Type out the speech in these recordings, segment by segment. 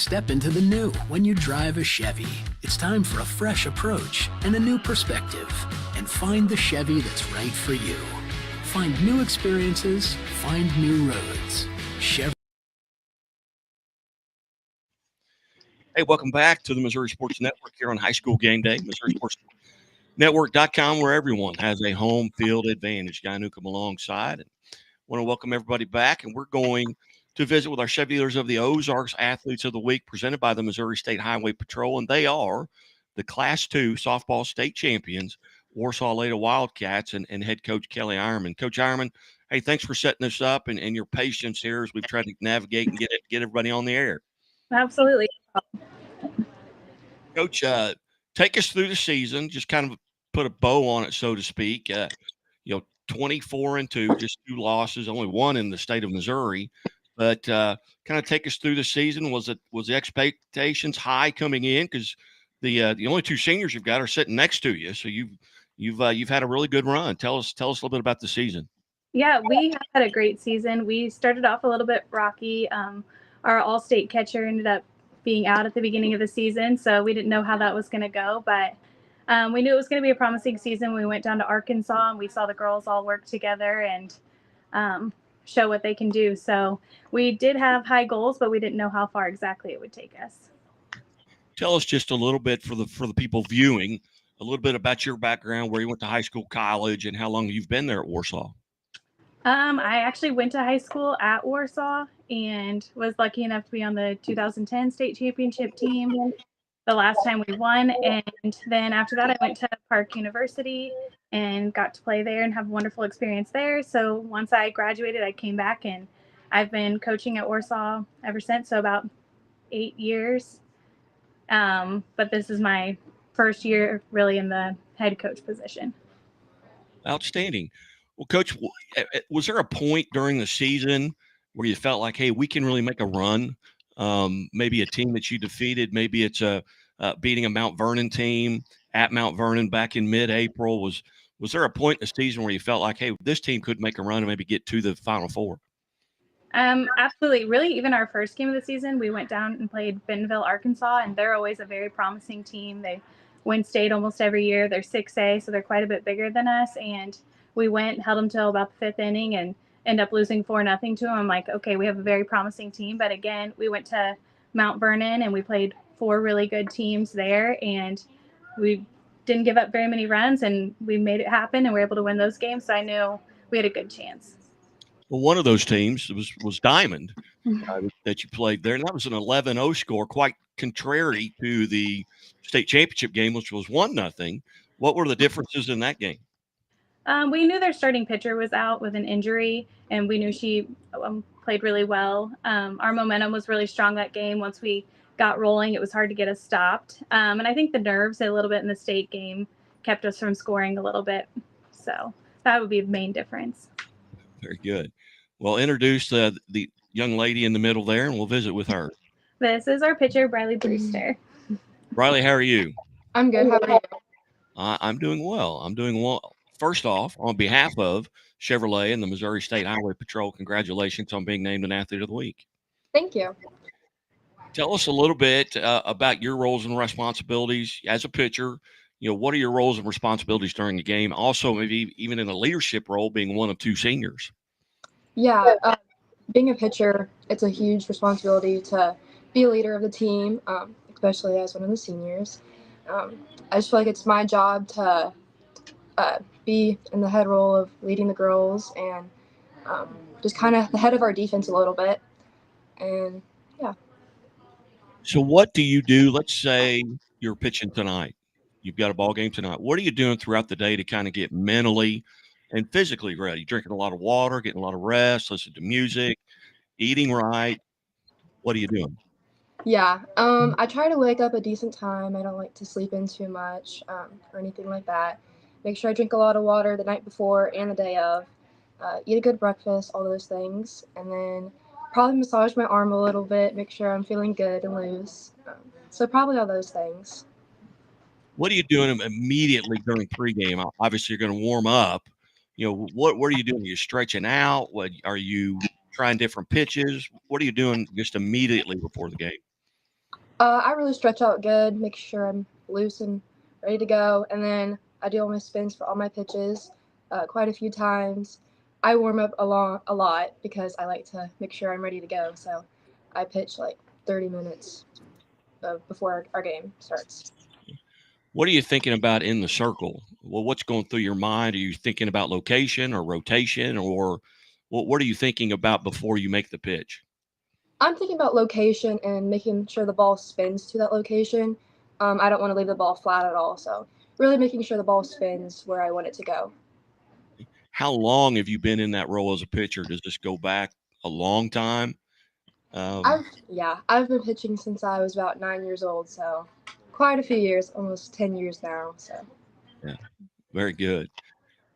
step into the new when you drive a Chevy. It's time for a fresh approach and a new perspective. And find the Chevy that's right for you. Find new experiences, find new roads. Chevy. Hey, welcome back to the Missouri Sports Network here on High School Game Day. MissouriSportsNetwork.com, where everyone has a home field advantage. Guy Newcomb alongside. And want to welcome everybody back, and we're going to visit with our Chevy Dealers of the Ozarks Athletes of the Week, presented by the Missouri State Highway Patrol, and they are the Class II softball state champions, Warsaw Wildcats, and head coach Kelly Ironman. Coach Ironman, hey, thanks for setting this up and your patience here as we've tried to navigate and get everybody on the air. Absolutely. Coach, take us through the season, just kind of put a bow on it, so to speak. 24-2, just 2 losses, only 1 in the state of Missouri. But kind of take us through the season. Was the expectations high coming in? Because the only 2 seniors you've got are sitting next to you, so you've had a really good run. Tell us a little bit about the season. Yeah, we have had a great season. We started off a little bit rocky. Our all-state catcher ended up being out at the beginning of the season, so we didn't know how that was going to go. But we knew it was going to be a promising season. We went down to Arkansas, and we saw the girls all work together and show what they can do. So we did have high goals, but we didn't know how far exactly it would take us. Tell us just a little bit for the people viewing, a little bit about your background, where you went to high school, college, and how long you've been there at Warsaw. I actually went to high school at Warsaw and was lucky enough to be on the 2010 state championship team the last time we won. And then after that, I went to Park University and got to play there and have a wonderful experience there. So once I graduated, I came back and I've been coaching at Warsaw ever since, so about 8 years. But this is my first year really in the head coach position. Outstanding. Well, Coach, was there a point during the season where you felt like, hey, we can really make a run? Maybe a team that you defeated, maybe it's beating a Mount Vernon team at Mount Vernon back in mid-April. Was there a point in the season where you felt like, hey, this team could make a run and maybe get to the Final Four? Absolutely. Really, even our first game of the season, we went down and played Bentonville, Arkansas, and they're always a very promising team. They win state almost every year. They're 6A, so they're quite a bit bigger than us. And we went, held them till about the 5th inning, and end up losing 4-0 to them. I'm like, okay, we have a very promising team. But again, we went to Mount Vernon and we played 4 really good teams there, and we didn't give up very many runs, and we made it happen, and we were able to win those games. So I knew we had a good chance. Well, one of those teams was Diamond that you played there, and that was an 11-0 score, quite contrary to the state championship game, which was 1-0. What were the differences in that game? We knew their starting pitcher was out with an injury, and we knew she played really well. Our momentum was really strong that game. Once we got rolling, it was hard to get us stopped. And I think the nerves a little bit in the state game kept us from scoring a little bit. So that would be the main difference. Very good. Well, introduce the young lady in the middle there, and we'll visit with her. This is our pitcher, Briley Brewster. Briley, how are you? I'm good. How are you? I'm doing well. First off, on behalf of Chevrolet and the Missouri State Highway Patrol, congratulations on being named an Athlete of the Week. Thank you. Tell us a little bit about your roles and responsibilities as a pitcher. What are your roles and responsibilities during the game? Also, maybe even in a leadership role, being one of 2 seniors. Yeah, being a pitcher, it's a huge responsibility to be a leader of the team, especially as one of the seniors. I just feel like it's my job to be in the head role of leading the girls and just kind of the head of our defense a little bit. And, yeah. So what do you do? Let's say you're pitching tonight. You've got a ball game tonight. What are you doing throughout the day to kind of get mentally and physically ready? Drinking a lot of water, getting a lot of rest, listening to music, eating right. What are you doing? Yeah, I try to wake up a decent time. I don't like to sleep in too much or anything like that. Make sure I drink a lot of water the night before and the day of. Eat a good breakfast, all those things. And then probably massage my arm a little bit, make sure I'm feeling good and loose. So probably all those things. What are you doing immediately during pregame? Obviously, you're going to warm up. What are you doing? Are you stretching out? Are you trying different pitches? What are you doing just immediately before the game? I really stretch out good, make sure I'm loose and ready to go, and then I do all my spins for all my pitches quite a few times. I warm up a lot because I like to make sure I'm ready to go. So I pitch like 30 minutes before our game starts. What are you thinking about in the circle? Well, what's going through your mind? Are you thinking about location or rotation, or what are you thinking about before you make the pitch? I'm thinking about location and making sure the ball spins to that location. I don't want to leave the ball flat at all. So really making sure the ball spins where I want it to go. How long have you been in that role as a pitcher? Does this go back a long time? I've been pitching since I was about 9 years old, so quite a few years, almost 10 years now. So Yeah, very good.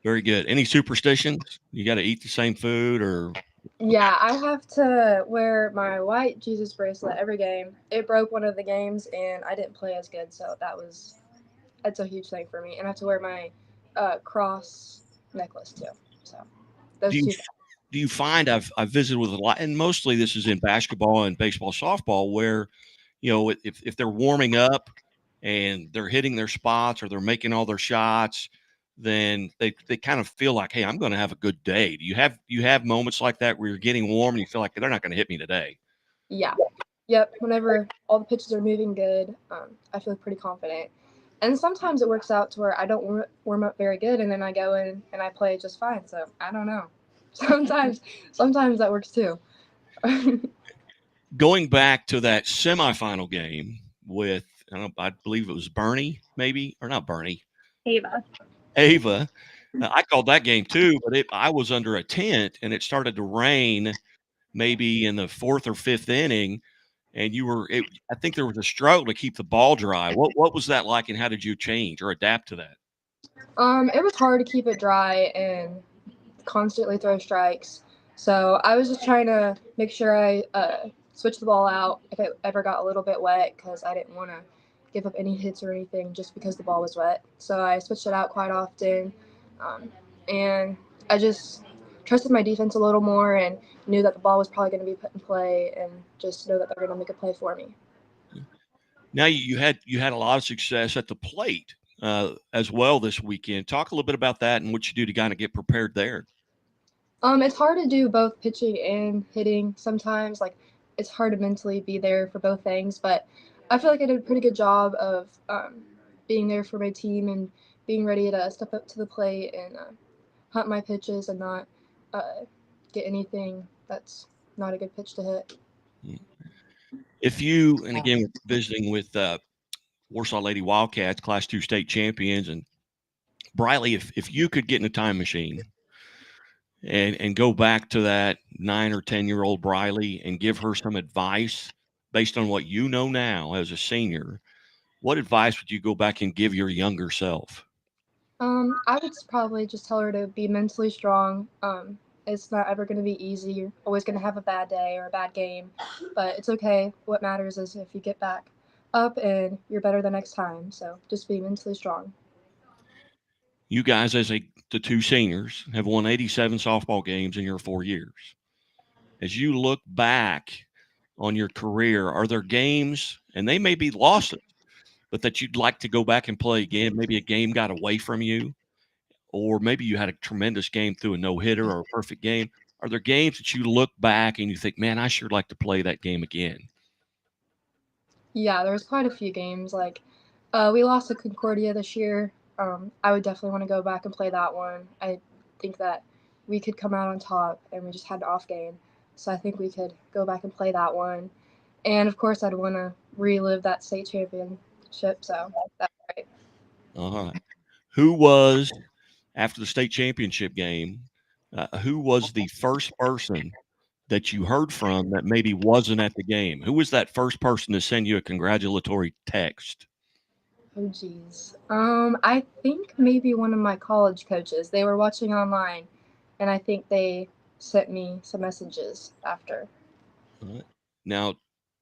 Very good. Any superstitions? You got to eat the same food or yeah, I have to wear my white Jesus bracelet every game. It broke one of the games, and I didn't play as good, so that's a huge thing for me. And I have to wear my cross necklace too. So do those you two. do you find I've visited with a lot, and mostly this is in basketball and baseball, softball, where if they're warming up and they're hitting their spots or they're making all their shots, then they kind of feel like, hey, I'm going to have a good day. Do you have moments like that where you're getting warm and you feel like they're not going to hit me today? Yeah. Yep. Whenever all the pitches are moving good, I feel pretty confident. And sometimes it works out to where I don't warm up very good, and then I go in and I play just fine. So I don't know. Sometimes that works too. Going back to that semifinal game with, I believe it was Bernie, maybe, or not Bernie, Ava. Ava. I called that game too, but I was under a tent and it started to rain maybe in the fourth or fifth inning, and I think there was a struggle to keep the ball dry. What was that like, and how did you change or adapt to that? It was hard to keep it dry and constantly throw strikes. So I was just trying to make sure I switched the ball out if it ever got a little bit wet because I didn't want to give up any hits or anything just because the ball was wet. So I switched it out quite often. And I just trusted my defense a little more and knew that the ball was probably going to be put in play and just know that they're going to make a play for me. Now you had a lot of success at the plate as well this weekend. Talk a little bit about that and what you do to kind of get prepared there. It's hard to do both pitching and hitting sometimes. Like, it's hard to mentally be there for both things, but I feel like I did a pretty good job of being there for my team and being ready to step up to the plate and hunt my pitches and not get anything that's not a good pitch to hit. And again, we're visiting with Warsaw Lady Wildcats, Class 2 state champions, and Briley, if you could get in a time machine and go back to that 9 or 10-year-old Briley and give her some advice based on what you know now as a senior, what advice would you go back and give your younger self? I would probably just tell her to be mentally strong. It's not ever going to be easy. You're always going to have a bad day or a bad game, but it's okay. What matters is if you get back up and you're better the next time. So just be mentally strong. You guys, the two seniors, have won 87 softball games in your 4 years. As you look back on your career, are there games, and they may be losses, but that you'd like to go back and play again? Maybe a game got away from you, or maybe you had a tremendous game through a no-hitter or a perfect game. Are there games that you look back and you think, man, I sure like to play that game again? Yeah, there was quite a few games. Like, we lost to Concordia this year. I would definitely want to go back and play that one. I think that we could come out on top, and we just had an off game. So I think we could go back and play that one. And of course, I'd want to relive that state championship. So that's right. All right. Who was, after the state championship game, who was the first person that you heard from that maybe wasn't at the game? Who was that first person to send you a congratulatory text? Oh, geez. I think maybe one of my college coaches. They were watching online, and I think they sent me some messages after. All right. Now,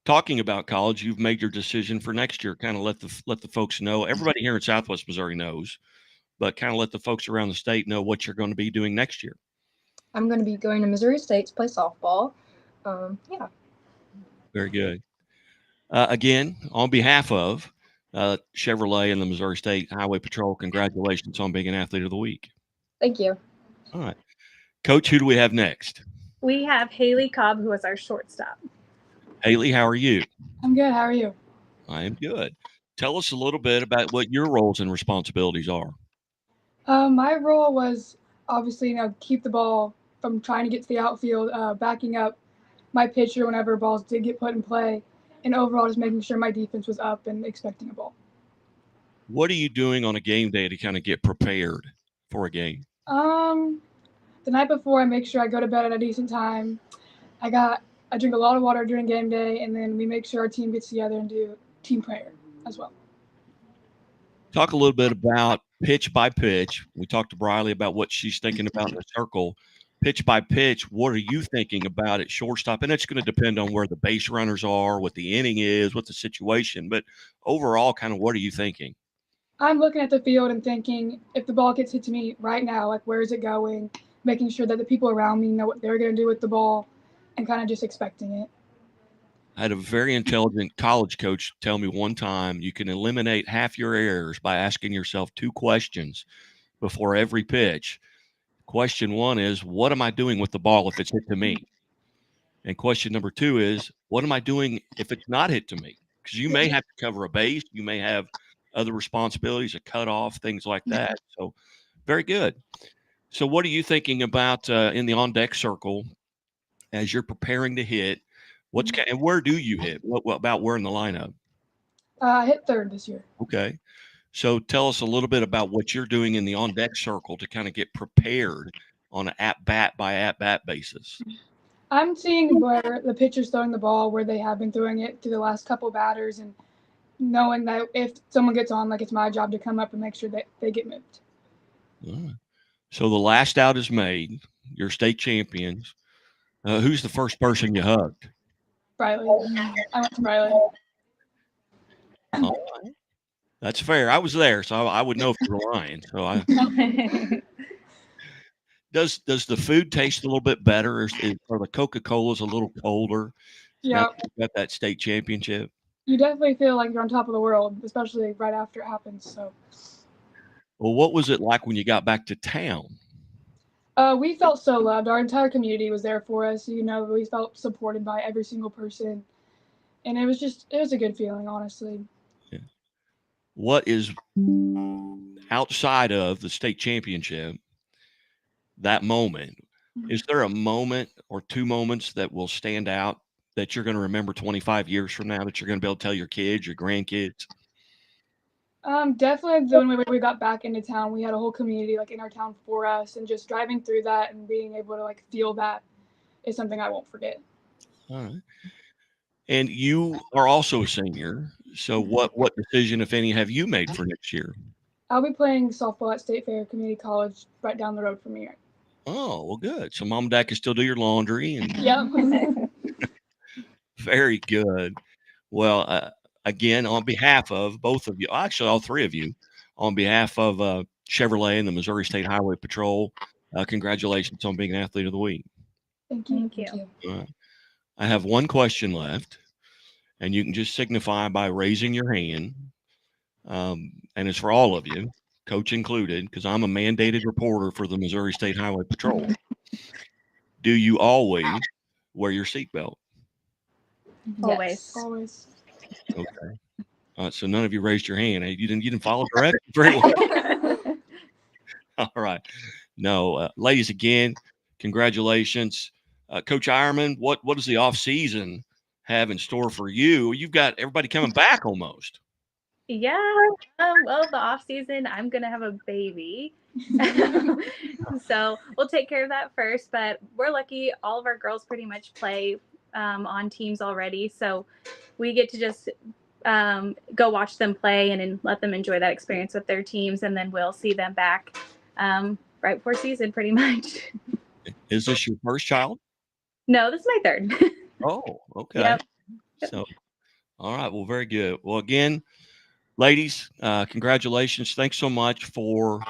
talking about college, you've made your decision for next year. Kind of let the folks know. Everybody here in Southwest Missouri knows, but kind of let the folks around the state know what you're going to be doing next year. I'm going to be going to Missouri State to play softball. Yeah. Very good. Again, on behalf of Chevrolet and the Missouri State Highway Patrol, congratulations on being an Athlete of the Week. Thank you. All right. Coach, who do we have next? We have Haley Cobb, who is our shortstop. Haley, how are you? I'm good. How are you? I am good. Tell us a little bit about what your roles and responsibilities are. My role was obviously, keep the ball from trying to get to the outfield, backing up my pitcher whenever balls did get put in play, and overall just making sure my defense was up and expecting a ball. What are you doing on a game day to kind of get prepared for a game? The night before, I make sure I go to bed at a decent time. I drink a lot of water during game day, and then we make sure our team gets together and do team prayer as well. Talk a little bit about pitch by pitch. We talked to Briley about what she's thinking about in the circle. Pitch by pitch, what are you thinking about at shortstop? And it's going to depend on where the base runners are, what the inning is, what the situation. But overall, kind of what are you thinking? I'm looking at the field and thinking, if the ball gets hit to me right now, like where is it going? Making sure that the people around me know what they're going to do with the ball and kind of just expecting it. I had a very intelligent college coach tell me one time you can eliminate half your errors by asking yourself 2 questions before every pitch. Question 1 is, what am I doing with the ball if it's hit to me? And question number 2 is, what am I doing if it's not hit to me? Because you may have to cover a base. You may have other responsibilities, a cutoff, things like that. So very good. So what are you thinking about in the on-deck circle as you're preparing to hit? And where do you hit? What about where in the lineup? I hit third this year. Okay. So tell us a little bit about what you're doing in the on-deck circle to kind of get prepared on an at-bat by at-bat basis. I'm seeing where the pitcher's throwing the ball, where they have been throwing it to the last couple batters, and knowing that if someone gets on, like it's my job to come up and make sure that they get moved. So the last out is made. You're state champions. Who's the first person you hugged? Briley. I went to Briley. All right. That's fair. I was there, so I would know if you were lying. So does the food taste a little bit better, or the Coca-Cola's a little colder? Yeah. Got that state championship. You definitely feel like you're on top of the world, especially right after it happens. So. Well, what was it like when you got back to town? We felt so loved. Our entire community was there for us. We felt supported by every single person. And it was a good feeling, honestly. Yeah. What is outside of the state championship, that moment, is there a moment or 2 moments that will stand out that you're going to remember 25 years from now that you're going to be able to tell your kids, your grandkids? Definitely when we got back into town, we had a whole community in our town for us, and just driving through that and being able to feel that is something I won't forget. All right. And you are also a senior. So what decision, if any, have you made for next year? I'll be playing softball at State Fair Community College right down the road from me. Oh, well, good. So mom and dad can still do your laundry. Yep. Very good. Well, again, on behalf of both of you, actually all 3 of you, on behalf of Chevrolet and the Missouri State Highway Patrol, congratulations on being an Athlete of the Week. Thank you. Thank you. I have one question left, and you can just signify by raising your hand. And it's for all of you, coach included, because I'm a mandated reporter for the Missouri State Highway Patrol. Do you always wear your seatbelt? Always. Always. Okay. So none of you raised your hand. You didn't follow directions very well. All right. No, ladies, again, congratulations. Coach Ironman, what does the off season have in store for you? You've got everybody coming back almost. Yeah. Well, the off season, I'm gonna have a baby, so we'll take care of that first. But we're lucky; all of our girls pretty much play on teams already, so we get to just go watch them play and let them enjoy that experience with their teams, and then we'll see them back right before season, pretty much. Is this your first child? No, this is my third. Oh, okay. Yep. So, all right. Well, very good. Well, again, ladies, congratulations. Thanks so much for,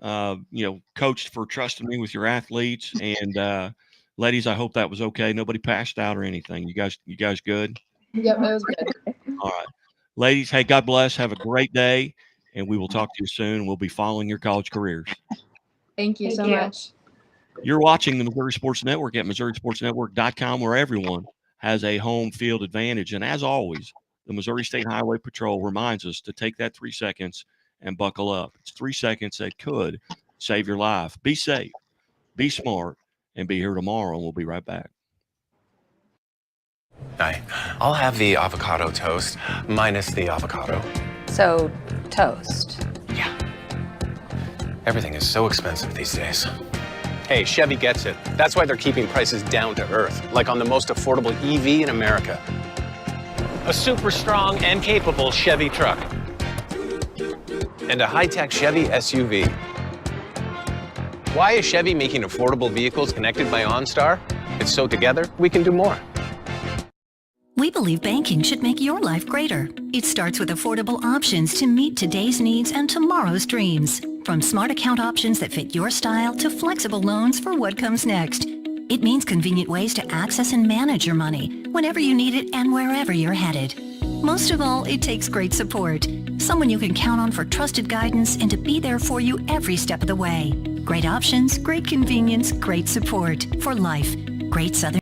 coach, for trusting me with your athletes. And ladies, I hope that was okay. Nobody passed out or anything. You guys good? Yep, it was good. All right. Ladies, hey, God bless. Have a great day, and we will talk to you soon. We'll be following your college careers. Thank you Thank so you. much. You're watching the Missouri Sports Network at MissouriSportsNetwork.com, where everyone has a home field advantage. And as always, the Missouri State Highway Patrol reminds us to take that 3 seconds and buckle up. It's 3 seconds that could save your life. Be safe, be smart, and be here tomorrow. And we'll be right back. Hi, I'll have the avocado toast minus the avocado. So, toast. Yeah. Everything is so expensive these days. Hey, Chevy gets it. That's why they're keeping prices down to earth, like on the most affordable EV in America. A super strong and capable Chevy truck. And a high-tech Chevy SUV. Why is Chevy making affordable vehicles connected by OnStar? It's so together we can do more. We believe banking should make your life greater. It starts with affordable options to meet today's needs and tomorrow's dreams. From smart account options that fit your style to flexible loans for what comes next. It means convenient ways to access and manage your money whenever you need it and wherever you're headed. Most of all, it takes great support. Someone you can count on for trusted guidance and to be there for you every step of the way. Great options, great convenience, great support. For life. Great Southern